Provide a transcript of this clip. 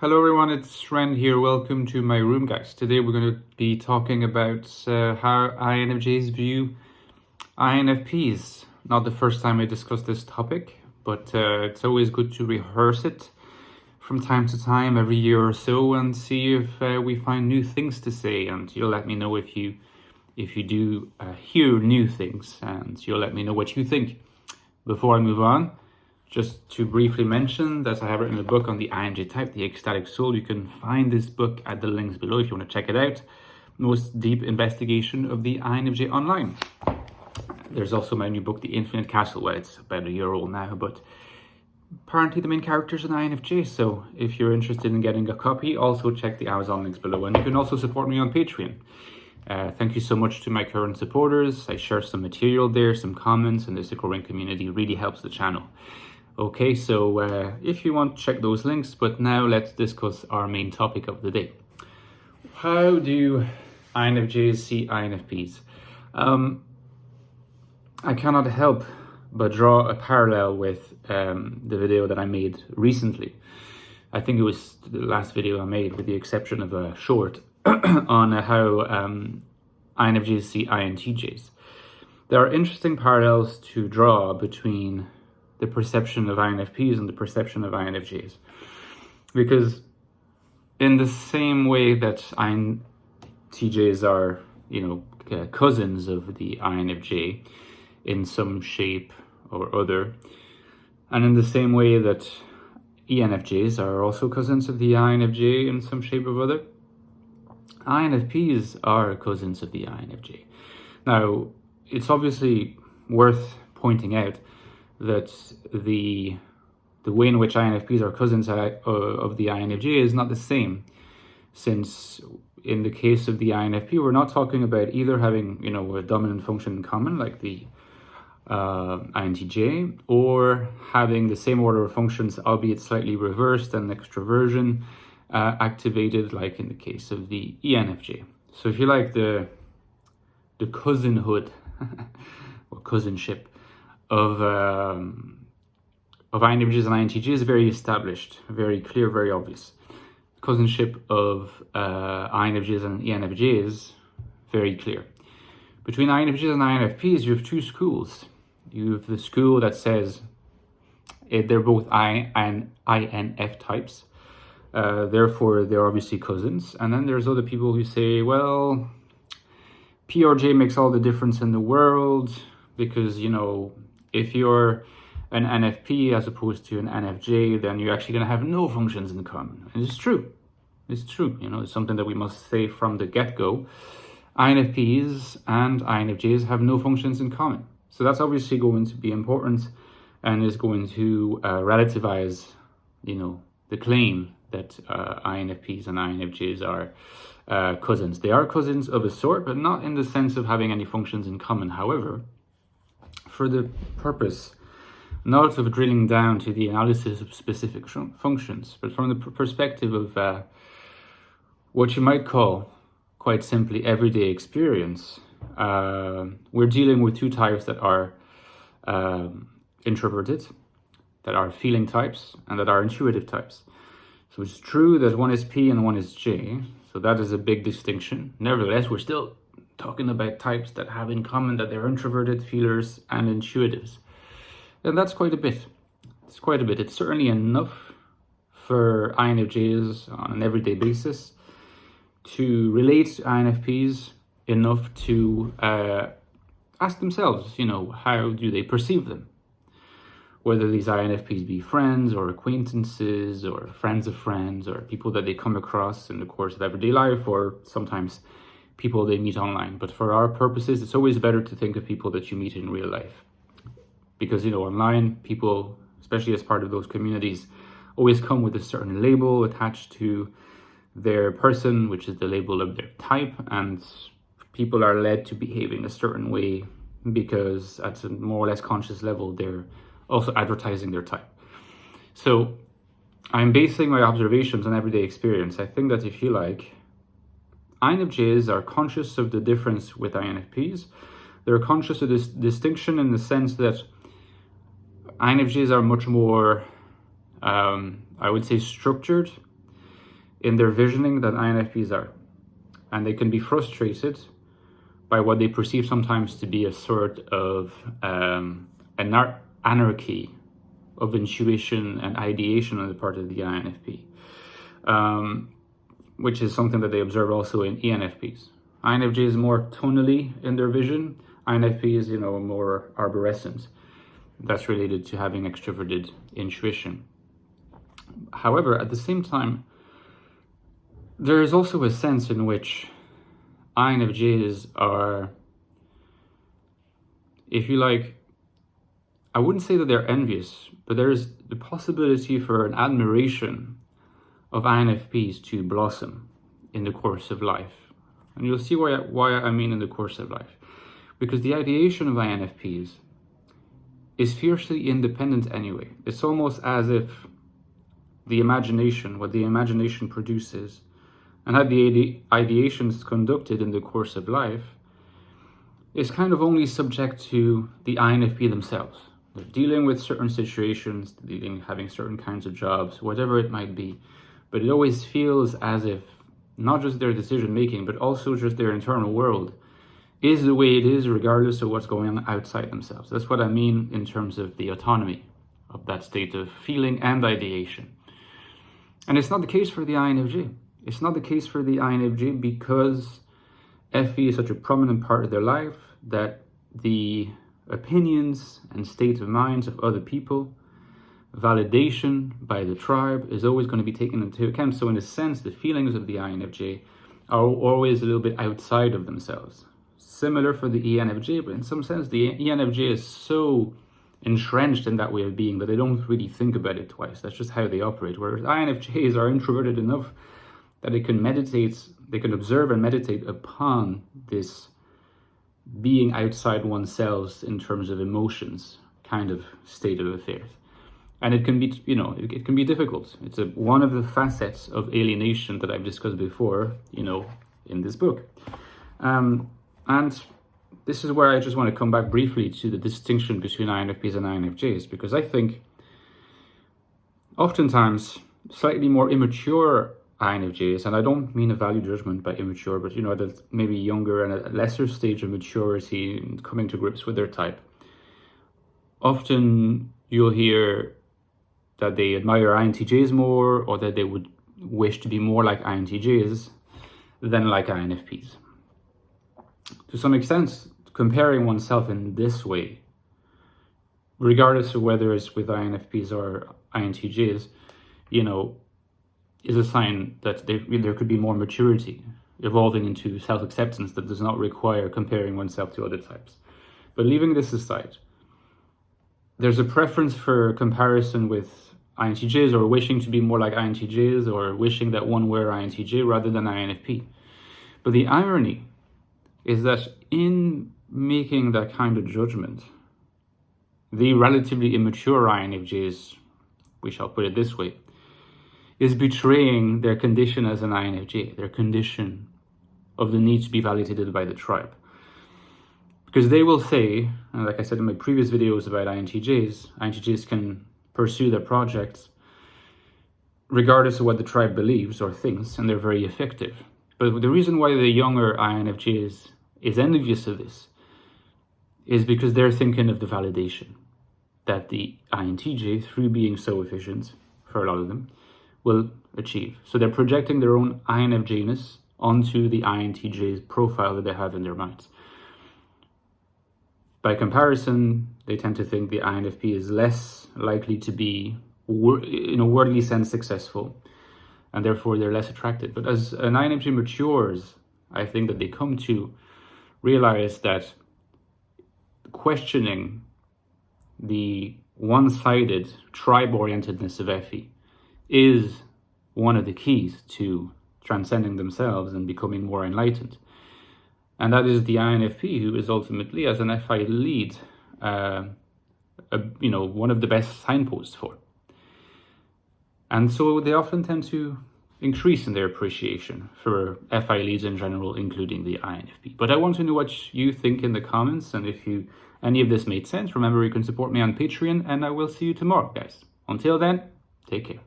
Hello everyone, it's Ren here. Welcome to my room, guys. Today we're going to be talking about how INFJs view INFPs. Not the first time I discuss this topic, but it's always good to rehearse it from time to time, every year or so, and see if we find new things to say. And you'll let me know if you do hear new things, and you'll let me know what you think. Before I move on, just to briefly mention that I have written a book on the INFJ type, the Ecstatic Soul. You can find this book at the links below if you want to check it out. Most deep investigation of the INFJ online. There's also my new book, The Infinite Castle. Well, it's about a year old now, but apparently the main character is an INFJ. So if you're interested in getting a copy, also check the Amazon links below. And you can also support me on Patreon. Thank you so much to my current supporters. I share some material there, some comments, and this growing community really helps the channel. Okay, so if you want, check those links, but now let's discuss our main topic of the day. How do INFJs see INFPs? I cannot help but draw a parallel with the video that I made recently. I think it was the last video I made, with the exception of a short on how INFJs see INTJs. There are interesting parallels to draw between the perception of INFPs and the perception of INFJs. Because in the same way that INTJs are, cousins of the INFJ in some shape or other, and in the same way that ENFJs are also cousins of the INFJ in some shape or other, INFPs are cousins of the INFJ. Now, it's obviously worth pointing out that the way in which INFPs are cousins of the INFJ is not the same, since in the case of the INFP, we're not talking about either having, a dominant function in common, like the INTJ, or having the same order of functions, albeit slightly reversed, and extroversion activated, like in the case of the ENFJ. So if you like, the cousinhood or cousinship of INFJs and INTJs is very established, very clear, very obvious. Cousinship of INFJs and ENFJs, very clear. Between INFJs and INFPs, you have two schools. You have the school that says they're both INF types, therefore they're obviously cousins. And then there's other people who say, well, P or J makes all the difference in the world, because, if you're an NFP as opposed to an NFJ, then you're actually going to have no functions in common. And it's true. It's true. It's something that we must say from the get-go. INFPs and INFJs have no functions in common. So that's obviously going to be important and is going to relativize, the claim that INFPs and INFJs are cousins. They are cousins of a sort, but not in the sense of having any functions in common. However, for the purpose not of drilling down to the analysis of specific functions, but from the perspective of what you might call, quite simply, everyday experience, we're dealing with two types that are introverted, that are feeling types, and that are intuitive types. So it's true that one is P and one is J, so that is a big distinction. Nevertheless, we're still talking about types that have in common that they're introverted, feelers, and intuitives. And that's quite a bit. It's quite a bit. It's certainly enough for INFJs on an everyday basis to relate to INFPs enough to ask themselves, how do they perceive them? Whether these INFPs be friends or acquaintances or friends of friends or people that they come across in the course of everyday life, or sometimes people they meet online. But for our purposes, it's always better to think of people that you meet in real life. Because, online, people, especially as part of those communities, always come with a certain label attached to their person, which is the label of their type, and people are led to behaving a certain way because at a more or less conscious level, they're also advertising their type. So I'm basing my observations on everyday experience. I think that if you like, INFJs are conscious of the difference with INFPs. They're conscious of this distinction in the sense that INFJs are much more, I would say, structured in their visioning than INFPs are. And they can be frustrated by what they perceive sometimes to be a sort of anarchy of intuition and ideation on the part of the INFP, which is something that they observe also in ENFPs. INFJ is more tonally in their vision. INFP is, more arborescent. That's related to having extroverted intuition. However, at the same time, there is also a sense in which INFJs are, if you like, I wouldn't say that they're envious, but there's the possibility for an admiration of INFPs to blossom in the course of life. And you'll see why I mean in the course of life. Because the ideation of INFPs is fiercely independent anyway. It's almost as if the imagination, what the imagination produces, and how the ideation is conducted in the course of life, is kind of only subject to the INFP themselves. They're dealing with certain situations, having certain kinds of jobs, whatever it might be. But it always feels as if not just their decision making, but also just their internal world is the way it is, regardless of what's going on outside themselves. That's what I mean in terms of the autonomy of that state of feeling and ideation. And it's not the case for the INFJ. It's not the case for the INFJ because FE is such a prominent part of their life that the opinions and state of minds of other people, validation by the tribe is always going to be taken into account. So in a sense, the feelings of the INFJ are always a little bit outside of themselves. Similar for the ENFJ, but in some sense, the ENFJ is so entrenched in that way of being that they don't really think about it twice. That's just how they operate. Whereas INFJs are introverted enough that they can observe and meditate upon this being outside oneself in terms of emotions kind of state of affairs. And it can be, it can be difficult. It's one of the facets of alienation that I've discussed before, in this book. And this is where I just want to come back briefly to the distinction between INFPs and INFJs, because I think oftentimes slightly more immature INFJs, and I don't mean a value judgment by immature, but that maybe younger and a lesser stage of maturity and coming to grips with their type. Often you'll hear that they admire INTJs more, or that they would wish to be more like INTJs than like INFPs. To some extent, comparing oneself in this way, regardless of whether it's with INFPs or INTJs, is a sign that there could be more maturity, evolving into self-acceptance that does not require comparing oneself to other types. But leaving this aside, there's a preference for comparison with INTJs, or wishing to be more like INTJs, or wishing that one were INTJ rather than INFP. But the irony is that in making that kind of judgment, the relatively immature INFJs, we shall put it this way, is betraying their condition as an INFJ, their condition of the need to be validated by the tribe. Because they will say, and like I said in my previous videos about INTJs can pursue their projects regardless of what the tribe believes or thinks, and they're very effective. But the reason why the younger INFJs is envious of this is because they're thinking of the validation that the INTJ, through being so efficient for a lot of them, will achieve. So they're projecting their own INFJness onto the INTJ's profile that they have in their minds. By comparison, they tend to think the INFP is less likely to be, in a worldly sense, successful, and therefore they're less attracted. But as an INFJ matures, I think that they come to realize that questioning the one-sided tribe-orientedness of FE is one of the keys to transcending themselves and becoming more enlightened. And that is the INFP, who is ultimately, as an FI lead, one of the best signposts for. And so they often tend to increase in their appreciation for FI leads in general, including the INFP. But I want to know what you think in the comments, and if any of this made sense. Remember, you can support me on Patreon, and I will see you tomorrow, guys. Until then, take care.